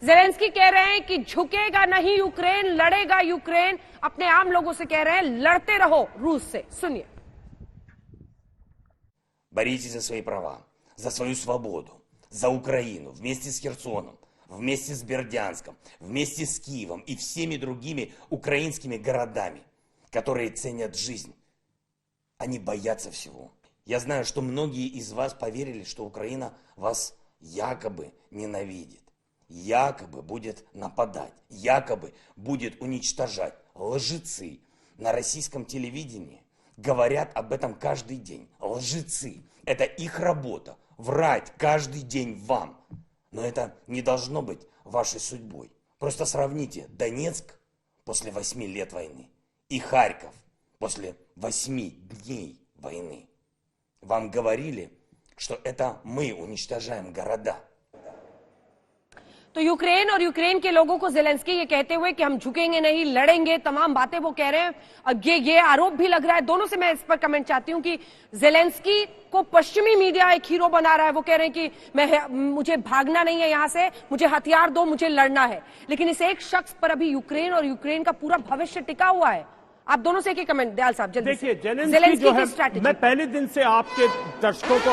Zelensky कह रहे हैं कि झुकेगा नहीं यूक्रेन, लड़ेगा यूक्रेन। अपने आम लोगों से कह रहे हैं लड़ते रहो रूस से। सुनिए। Боритесь за свои права, за свою свободу, за Украину, вместе с Херсоном, вместе с Бердянском, вместе с Киевом и всеми другими украинскими городами, которые ценят жизнь. Они боятся всего. Я знаю, что многие из вас поверили, что Украина вас якобы ненавидит, якобы будет нападать, якобы будет уничтожать. Лжецы на российском телевидении говорят об этом каждый день. Лжецы. Это их работа. Врать каждый день вам. Но это не должно быть вашей судьбой. Просто сравните Донецк после 8 лет войны и Харьков после 8 дней войны. Вам говорили, что это мы уничтожаем города. तो यूक्रेन और यूक्रेन के लोगों को ज़ेलेंस्की ये कहते हुए कि हम झुकेंगे नहीं, लड़ेंगे, तमाम बातें वो कह रहे हैं। और ये आरोप भी लग रहा है। दोनों से मैं इस पर कमेंट चाहती हूं कि ज़ेलेंस्की को पश्चिमी मीडिया एक हीरो बना रहा है। वो कह रहे हैं कि मुझे भागना नहीं है यहां से, मुझे हथियार दो, मुझे लड़ना है। लेकिन इस एक शख्स पर अभी यूक्रेन और यूक्रेन का पूरा भविष्य टिका हुआ है। आप दोनों से एक कमेंट दयाल साहब जल्दी। देखिए ज़ेलेंस्की जो है, मैं पहले दिन से आपके दर्शकों को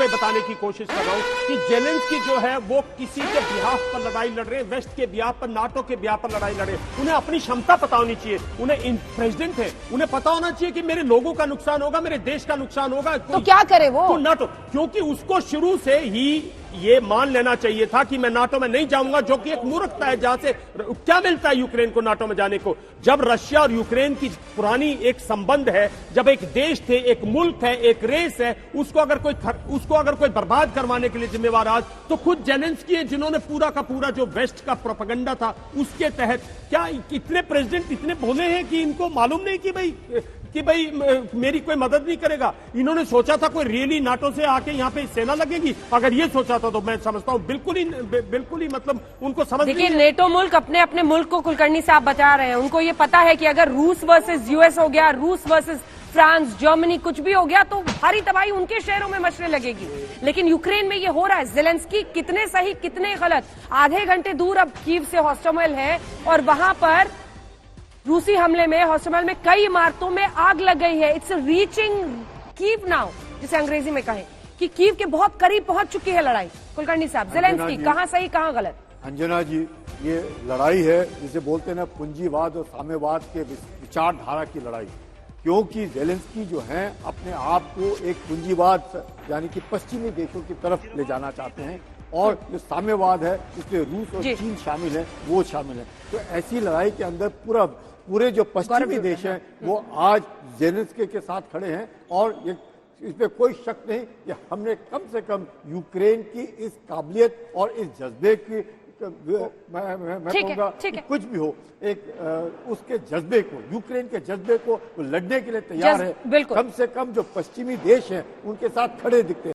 बताने की कोशिश कर रहा हूं कि ज़ेलेंस्की जो है वो किसी के बिहाफ पर लड़ाई लड़ रहे हैं, वेस्ट के बिहाफ पर, नाटो के बिहाफ पर लड़ाई लड़ रहे हैं। उन्हें अपनी क्षमता पता होनी चाहिए। उन्हें प्रेसिडेंट है, उन्हें पता होना चाहिए कि मेरे लोगों का नुकसान होगा, मेरे देश का नुकसान होगा। तो क्या करे वो? तो नाटो, क्योंकि उसको शुरू से ही ये मान लेना चाहिए था कि मैं नाटो में नहीं जाऊंगा, जो कि एक मूर्खता है। जहां से क्या मिलता है यूक्रेन को नाटो में जाने को? जब रशिया और यूक्रेन की पुरानी एक संबंध है, जब एक देश थे, एक मुल्क है, एक रेस है, उसको अगर कोई बर्बाद करवाने के लिए जिम्मेवार आज तो खुद ज़ेलेंस्की है, जिन्होंने पूरा का पूरा जो वेस्ट का प्रोपेगेंडा था उसके तहत। क्या इतने प्रेसिडेंट इतने भोले हैं कि इनको मालूम नहीं कि भाई मेरी कोई मदद नहीं करेगा? इन्होंने सोचा था कोई रियली नाटो से आके यहाँ पे सेना लगेगी? अगर ये सोचा था तो मैं समझता हूँ बिल्कुल ही मतलब उनको समझ। देखिए, नेटो मुल्क अपने मुल्क को कुलकर्णी साहब बता रहे हैं। उनको ये पता है कि अगर रूस वर्सेस यूएस हो गया, रूस वर्सेस फ्रांस, जर्मनी कुछ भी हो गया तो भारी तबाही उनके शहरों में मचने लगेगी। लेकिन यूक्रेन में ये हो रहा है। ज़ेलेंस्की कितने सही कितने गलत? आधे घंटे दूर अब कीव से हॉस्टोमेल है और वहां पर रूसी हमले में हॉस्टोमेल में कई इमारतों में आग लग गई है। इट्स रीचिंग कीव नाउ, जिसे अंग्रेजी में कहें कि कीव के बहुत करीब पहुंच चुकी है लड़ाई। कुलकर्णी साहब, ज़ेलेंस्की कहां सही कहां गलत? अंजना जी, ये लड़ाई है जिसे बोलते हैं ना पूंजीवाद और साम्यवाद के विचारधारा की लड़ाई। क्योंकि ज़ेलेंस्की जो हैं अपने आप को एक पूंजीवाद यानी कि पश्चिमी देशों की तरफ ले जाना चाहते हैं, और जो साम्यवाद है जिसमें रूस और चीन शामिल है वो शामिल है। तो ऐसी लड़ाई के अंदर पूरे जो पश्चिमी देश हैं वो आज ज़ेलेंस्की के साथ खड़े हैं। और ये इसमें कोई शक नहीं कि हमने कम से कम यूक्रेन की इस काबिलियत और इस जज्बे की मैं कहूँगा कुछ भी हो, उसके जज्बे को, यूक्रेन के जज्बे को लड़ने के लिए तैयार है। कम से कम जो पश्चिमी देश हैं उनके साथ खड़े दिखते हैं।